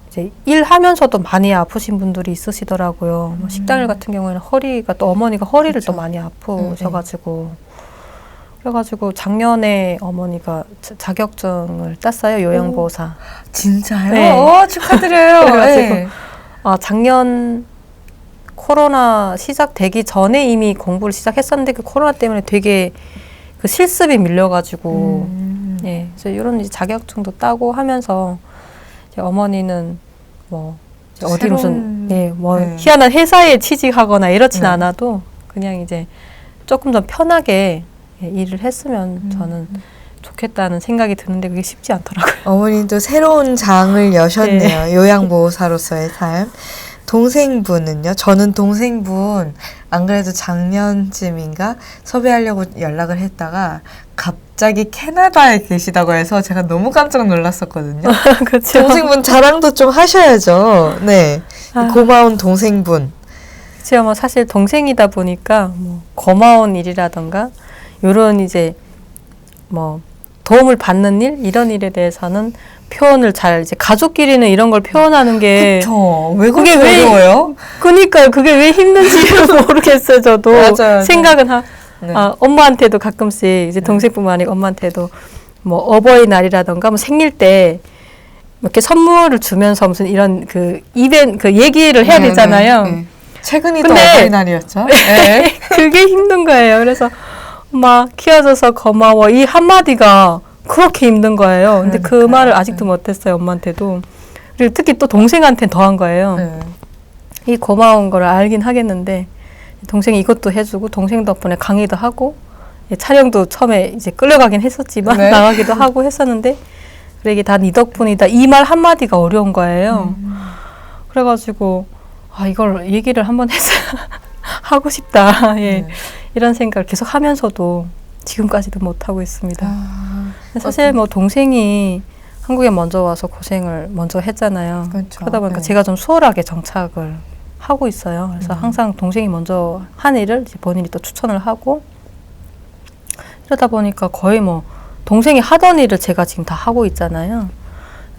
이제 일하면서도 많이 아프신 분들이 있으시더라고요. 뭐 식당일 같은 경우에는 허리가 또 어머니가 허리를 그쵸. 또 많이 아프셔가지고 그래가지고 작년에 어머니가 자격증을 땄어요. 요양보호사. 진짜요? 네. 축하드려요. 그래가지고 네. 작년 코로나 시작되기 전에 이미 공부를 시작했었는데 그 코로나 때문에 되게 그 실습이 밀려가지고 예, 그래서 이런 이제 자격증도 따고 하면서 이제 어머니는 뭐 이제 어디 무슨 뭐 네. 희한한 회사에 취직하거나 이렇진 네. 않아도 그냥 이제 조금 더 편하게 일을 했으면 저는 좋겠다는 생각이 드는데 그게 쉽지 않더라고요. 어머님도 새로운 장을 여셨네요. 요양보호사로서의 삶. 동생분은요? 저는 동생분 안 그래도 작년쯤인가 섭외하려고 연락을 했다가 갑자기 캐나다에 계시다고 해서 제가 너무 깜짝 놀랐었거든요. 그렇죠. 동생분 자랑도 좀 하셔야죠. 네. 고마운 동생분. 제가 뭐 사실 동생이다 보니까 뭐 고마운 일이라던가 요런 이제 뭐 도움을 받는 일 이런 일에 대해서는 표현을 잘 이제 가족끼리는 이런 걸 표현하는 게 그쵸. 왜 그게 그렇게 왜- 어려워요? 그니까요. 그게 왜 힘든지 모르겠어요. 저도 맞아요. 생각은 네. 엄마한테도 가끔씩 이제 동생뿐만 아니고 엄마한테도 뭐 어버이날이라던가 뭐 생일 때 이렇게 선물을 주면서 무슨 이런 그 그 얘기를 해야 네, 되잖아요. 네, 네. 최근이 또 근데- 어버이날이었죠. 네. 그게 힘든 거예요. 그래서 막 키워줘서 고마워 이 한마디가 그렇게 힘든 거예요. 근데 그 그러니까요. 말을 아직도 못했어요. 엄마한테도. 그리고 특히 또 동생한테는 더한 거예요. 네. 이 고마운 걸 알긴 하겠는데 동생이 이것도 해주고 동생 덕분에 강의도 하고 촬영도 처음에 이제 끌려가긴 했었지만 네. 나가기도 하고 했었는데 그래 이게 다 네 덕분이다 이 말 한마디가 어려운 거예요. 그래가지고 이걸 얘기를 한번 해서 하고 싶다. 예. 네. 이런 생각을 계속 하면서도 지금까지도 못 하고 있습니다. 아, 사실 뭐 동생이 한국에 먼저 와서 고생을 먼저 했잖아요. 그렇죠. 그러다 보니까 네. 제가 좀 수월하게 정착을 하고 있어요. 그래서 항상 동생이 먼저 한 일을 이제 본인이 또 추천을 하고 이러다 보니까 거의 뭐 동생이 하던 일을 제가 지금 다 하고 있잖아요.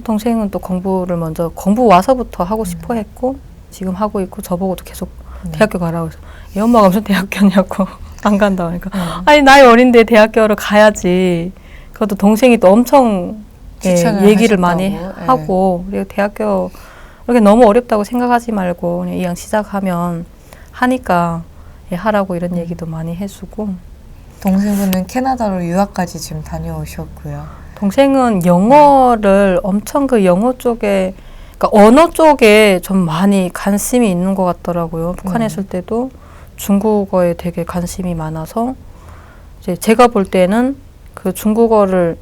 동생은 또 공부를 먼저 공부 와서부터 하고 싶어 했고 지금 하고 있고 저보고도 계속 대학교 가라고 해서 얘 엄마가 무슨 대학교냐고 안 간다 그러니까 아니 나이 어린데 대학교를 가야지. 그것도 동생이 또 엄청 추천을 얘기를 하셨다고. 많이 예. 하고 그리고 대학교 이렇게 너무 어렵다고 생각하지 말고 그냥 이왕 시작하면 하니까 하라고 이런 얘기도 많이 해주고 동생분은 캐나다로 유학까지 지금 다녀오셨고요. 동생은 영어를 엄청 그 영어 쪽에 그러니까 언어 쪽에 좀 많이 관심이 있는 것 같더라고요. 북한에 있을 때도 중국어에 되게 관심이 많아서 이제 제가 볼 때는 그 중국어를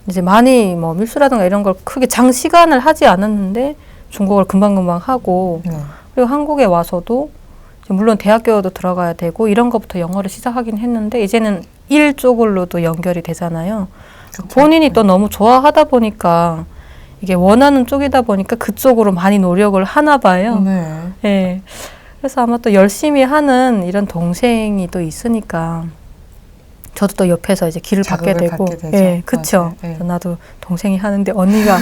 이제 많이 뭐 밀수라든가 이런 걸 크게 장시간을 하지 않았는데 중국어를 금방금방 하고 그리고 한국에 와서도 물론 대학교도 들어가야 되고 이런 것부터 영어를 시작하긴 했는데 이제는 일 쪽으로도 연결이 되잖아요. 그쵸. 본인이 또 너무 좋아하다 보니까 이게 원하는 쪽이다 보니까 그쪽으로 많이 노력을 하나 봐요. 네. 예. 그래서 아마 또 열심히 하는 이런 동생이 또 있으니까 저도 또 옆에서 이제 길을 받게 자극을 되고, 받게 되죠. 예, 그쵸. 맞아요. 예. 나도 동생이 하는데 언니가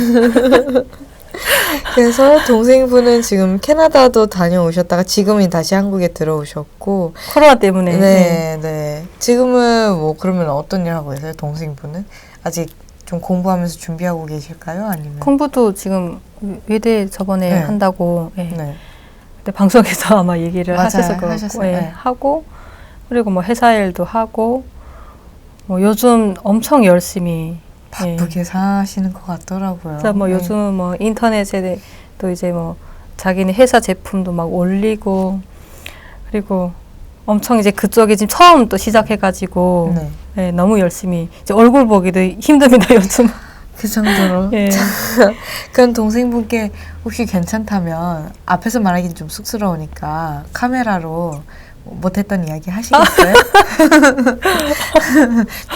그래서 동생분은 지금 캐나다도 다녀오셨다가 지금은 다시 한국에 들어오셨고, 코로나 때문에 네, 네. 지금은 뭐 그러면 어떤 일 하고 계세요? 동생분은 아직 좀 공부하면서 준비하고 계실까요? 아니면? 공부도 지금 외대 저번에 네. 한다고 예. 네. 그때 방송에서 아마 얘기를 맞아요. 하셨을 것 같고 하셨어요. 예. 네. 하고 그리고 뭐 회사 일도 하고 뭐 요즘 엄청 열심히 예. 바쁘게 사시는 것 같더라고요. 그래서 뭐 네. 요즘 뭐 인터넷에 또 이제 뭐 자기네 회사 제품도 막 올리고 그리고 엄청 이제 그쪽에 지금 처음 또 시작해가지고 네. 예, 너무 열심히 이제 얼굴 보기도 힘듭니다 요즘. 그 정도로. 예. 그럼 동생분께 혹시 괜찮다면 앞에서 말하기는 좀 쑥스러우니까 카메라로 못했던 이야기 하시겠어요?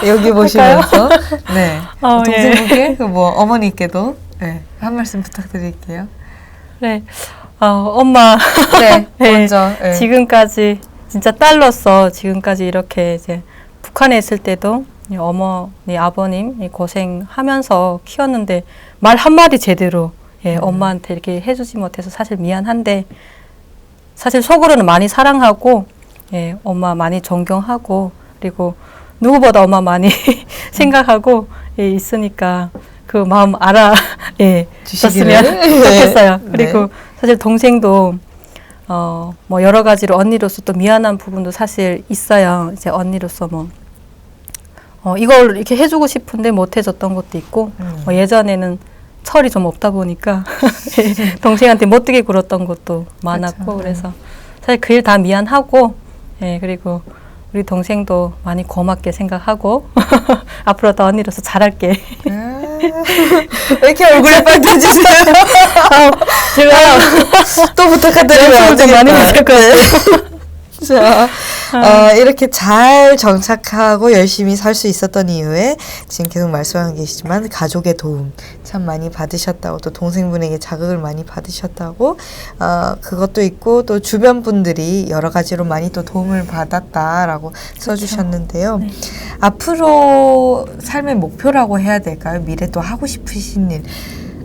여기 보시면서 네 동생분께 그 뭐 어머니께도 네, 한 말씀 부탁드릴게요. 네, 엄마 네 네, 먼저 네. 지금까지 진짜 딸로서 지금까지 이렇게 이제 북한에 있을 때도 이 어머니 아버님 이 고생하면서 키웠는데 말 한마디 제대로 예, 엄마한테 이렇게 해주지 못해서 사실 미안한데 사실 속으로는 많이 사랑하고 예, 엄마 많이 존경하고 그리고 누구보다 엄마 많이 생각하고 예, 있으니까 그 마음 알아 예, 주시기를. 줬으면 좋겠어요. 네. 그리고 사실 동생도 뭐 여러 가지로 언니로서 또 미안한 부분도 사실 있어요. 이제 언니로서 뭐 이걸 이렇게 해주고 싶은데 못 해줬던 것도 있고 뭐 예전에는 철이 좀 없다 보니까 동생한테 못되게 굴었던 것도 많았고 그렇죠. 그래서 사실 그 일 다 미안하고 예, 그리고 우리 동생도 많이 고맙게 생각하고 앞으로 더 언니로서 잘할게. 왜 이렇게 얼굴에 빨개지세요? 제가 또 부탁드려요. 좀 많이 못할 것 같아요. 자, 이렇게 잘 정착하고 열심히 살 수 있었던 이유에 지금 계속 말씀하고 계시지만 가족의 도움 참 많이 받으셨다고 또 동생분에게 자극을 많이 받으셨다고 그것도 있고 또 주변 분들이 여러 가지로 많이 또 도움을 받았다라고 써주셨는데요. 네. 앞으로 삶의 목표라고 해야 될까요? 미래 또 하고 싶으신 일.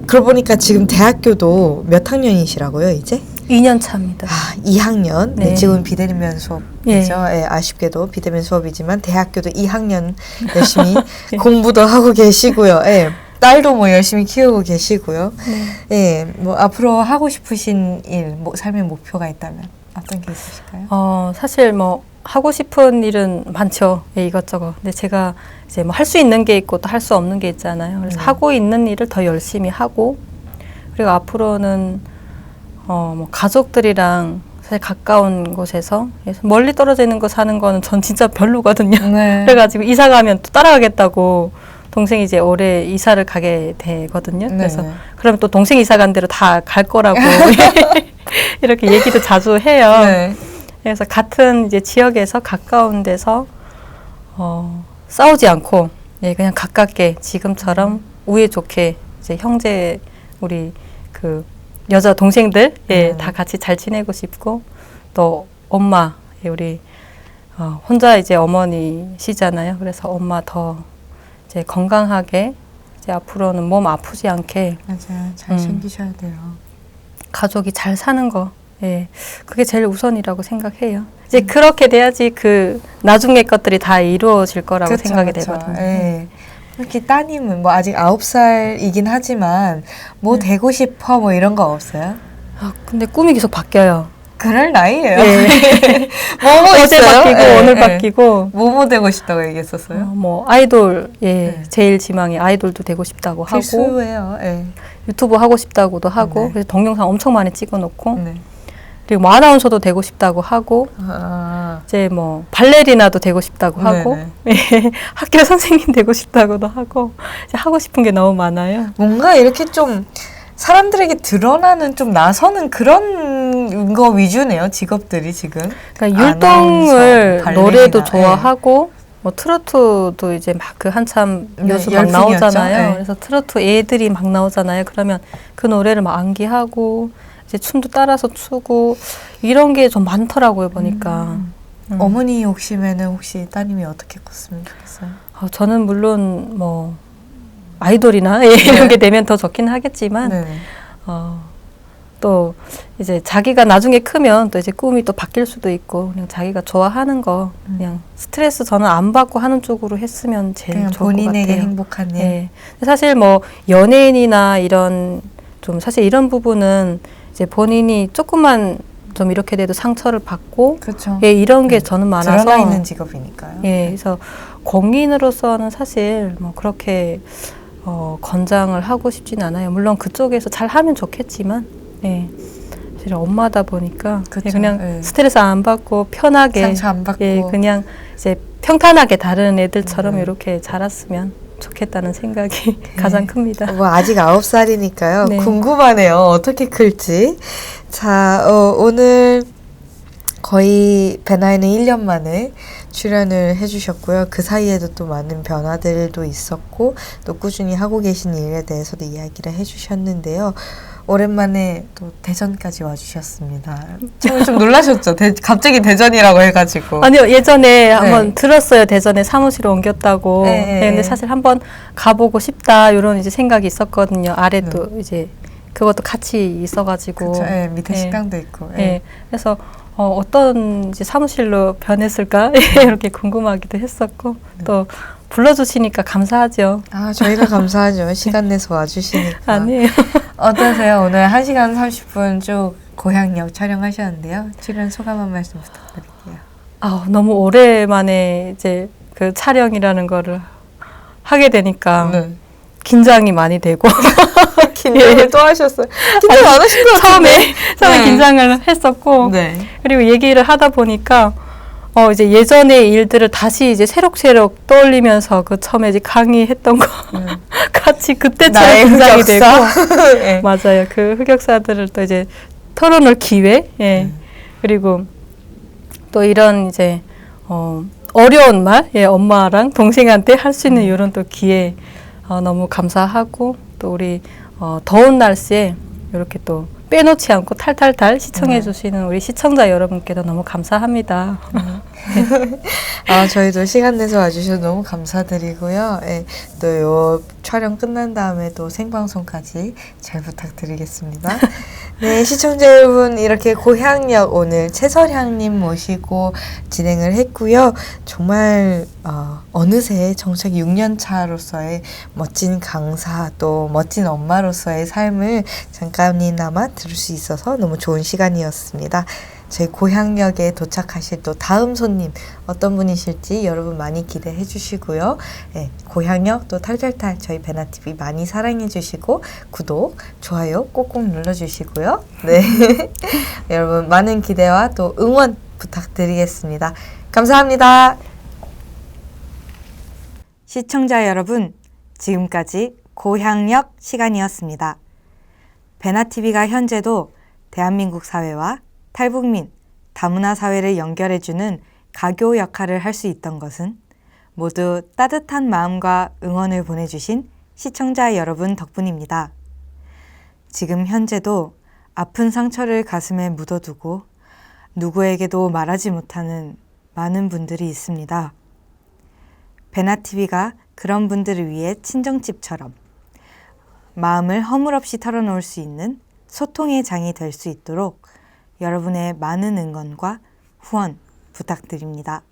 그러고 보니까 지금 대학교도 몇 학년이시라고요, 이제? 2년 차입니다. 2학년. 네. 네. 지금 비대면 수업이죠. 예, 아쉽게도 비대면 수업이지만 대학교도 2학년 열심히 공부도 하고 계시고요. 예. 딸도 뭐 열심히 키우고 계시고요. 네. 예, 뭐 앞으로 하고 싶으신 일, 뭐 삶의 목표가 있다면 어떤 게 있으실까요? 사실 뭐 하고 싶은 일은 많죠. 예, 이것저것. 근데 제가 이제 뭐 할 수 있는 게 있고 또 할 수 없는 게 있잖아요. 그래서 하고 있는 일을 더 열심히 하고 그리고 앞으로는 뭐 가족들이랑 사실 가까운 곳에서 멀리 떨어져 있는 거 사는 거는 전 진짜 별로거든요. 네. 그래가지고 이사 가면 또 따라가겠다고 동생이 이제 올해 이사를 가게 되거든요. 그래서 네. 그러면 또 동생 이사 간 대로 다 갈 거라고 이렇게 얘기도 자주 해요. 네. 그래서 같은 이제 지역에서 가까운 데서 싸우지 않고 예, 그냥 가깝게 지금처럼 우애 좋게 이제 형제 우리 그 여자 동생들 예, 다 같이 잘 지내고 싶고 또 엄마 예, 우리 혼자 이제 어머니시잖아요. 그래서 엄마 더 이제 건강하게 이제 앞으로는 몸 아프지 않게 맞아요. 잘 챙기셔야 돼요. 가족이 잘 사는 거 예, 그게 제일 우선이라고 생각해요. 이제 그렇게 돼야지 그 나중에 것들이 다 이루어질 거라고 그쵸, 생각이 그쵸. 되거든요. 예. 이렇게 따님은 뭐 아직 9살이긴 하지만 뭐 되고 싶어 뭐 이런 거 없어요? 근데 꿈이 계속 바뀌어요. 그럴 나이예요. 예. 뭐뭐 어제 있어요? 바뀌고 예, 오늘 예. 바뀌고 뭐뭐 되고 싶다고 얘기했었어요? 뭐 아이돌 예, 네. 제일 지망이 아이돌도 되고 싶다고 하고 필수예요. 예. 유튜브 하고 싶다고도 하고 네. 그래서 동영상 엄청 많이 찍어놓고 네. 그리고 뭐 아나운서도 되고 싶다고 하고 이제 뭐 발레리나도 되고 싶다고 하고 학교 선생님 되고 싶다고도 하고 이제 하고 싶은 게 너무 많아요. 뭔가 이렇게 좀 사람들에게 드러나는 좀 나서는 그런 거 위주네요. 직업들이 지금. 그러니까 율동을 아나운서, 노래도 발레리나, 좋아하고 뭐 트로트도 이제 막 그 한참 요즘 막 열풍이었죠. 나오잖아요. 네. 그래서 트로트 애들이 막 나오잖아요. 그러면 그 노래를 막 암기하고 이제 춤도 따라서 추고 이런 게 좀 많더라고요 보니까. 어머니 욕심에는 혹시 따님이 어떻게 컸으면 좋겠어요? 저는 물론 뭐 아이돌이나 이런 게 되면 더 좋긴 하겠지만 네네. 또 이제 자기가 나중에 크면 또 이제 꿈이 또 바뀔 수도 있고 그냥 자기가 좋아하는 거 그냥 스트레스 저는 안 받고 하는 쪽으로 했으면 제일 그냥 좋을 것 본인에게 같아요. 행복한 일. 네. 사실 뭐 연예인이나 이런 좀 사실 이런 부분은 이제 본인이 조금만 좀 이렇게 돼도 상처를 받고 그렇죠. 이런 게 저는 많아서 드러나 있는 직업이니까요. 그래서 공인으로서는 사실 뭐 그렇게 권장을 하고 싶진 않아요. 물론 그쪽에서 잘 하면 좋겠지만, 사실 엄마다 보니까 그쵸, 그냥 스트레스 안 받고 편하게, 상처 안 받고. 그냥 이제 평탄하게 다른 애들처럼 이렇게 자랐으면 좋겠다는 생각이 가장 큽니다. 뭐 아직 9살이니까요. 네. 궁금하네요. 어떻게 클지. 자, 오늘 거의 배나이는 1년 만에 출연을 해주셨고요. 그 사이에도 또 많은 변화들도 있었고 또 꾸준히 하고 계신 일에 대해서도 이야기를 해주셨는데요. 오랜만에 또 대전까지 와주셨습니다. 좀 놀라셨죠? 갑자기 대전이라고 해가지고. 아니요, 예전에 한번 들었어요. 대전에 사무실 옮겼다고. 네. 근데 사실 한번 가보고 싶다 이런 이제 생각이 있었거든요. 아래도 이제 그것도 같이 있어가지고. 그쵸, 밑에 식당도 있고. 그래서 어떤 이제 사무실로 변했을까 이렇게 궁금하기도 했었고 또 불러주시니까 감사하죠. 저희가 감사하죠. 시간 내서 와주시니까. 아니에요. 어떠세요? 오늘 1시간 30분 쭉 고향역 촬영하셨는데요. 출연 소감 한 말씀 부탁드릴게요. 너무 오랜만에 이제 그 촬영이라는 거를 하게 되니까 긴장이 많이 되고 긴장을 또 하셨어요. 긴장 안 하신 것 같은데. 처음에 긴장을 했었고 그리고 얘기를 하다 보니까 이제 예전의 일들을 다시 이제 새록새록 떠올리면서 그 처음에 이제 강의했던 거 같이 그때처럼 긴장이 되고 맞아요. 그 흑역사들을 또 이제 털어놓을 기회 그리고 또 이런 이제 어려운 말 엄마랑 동생한테 할 수 있는 이런 또 기회 너무 감사하고 또 우리 더운 날씨에 이렇게 또 빼놓지 않고 탈탈탈 시청해 주시는 우리 시청자 여러분께도 너무 감사합니다. 저희도 시간 내서 와주셔서 너무 감사드리고요. 또 요 촬영 끝난 다음에 또 생방송까지 잘 부탁드리겠습니다. 네, 시청자 여러분 이렇게 고향역 오늘 최설향님 모시고 진행을 했고요. 정말 어느새 정착 6년 차로서의 멋진 강사 또 멋진 엄마로서의 삶을 잠깐이나마 들을 수 있어서 너무 좋은 시간이었습니다. 저희 고향역에 도착하실 또 다음 손님 어떤 분이실지 여러분 많이 기대해 주시고요. 고향역 또 탈탈탈 저희 배나TV 많이 사랑해 주시고 구독, 좋아요 꼭꼭 눌러주시고요. 네, 여러분 많은 기대와 또 응원 부탁드리겠습니다. 감사합니다. 시청자 여러분, 지금까지 고향역 시간이었습니다. 배나TV가 현재도 대한민국 사회와 탈북민, 다문화 사회를 연결해주는 가교 역할을 할 수 있던 것은 모두 따뜻한 마음과 응원을 보내주신 시청자 여러분 덕분입니다. 지금 현재도 아픈 상처를 가슴에 묻어두고 누구에게도 말하지 못하는 많은 분들이 있습니다. 배나TV가 그런 분들을 위해 친정집처럼 마음을 허물없이 털어놓을 수 있는 소통의 장이 될 수 있도록 여러분의 많은 응원과 후원 부탁드립니다.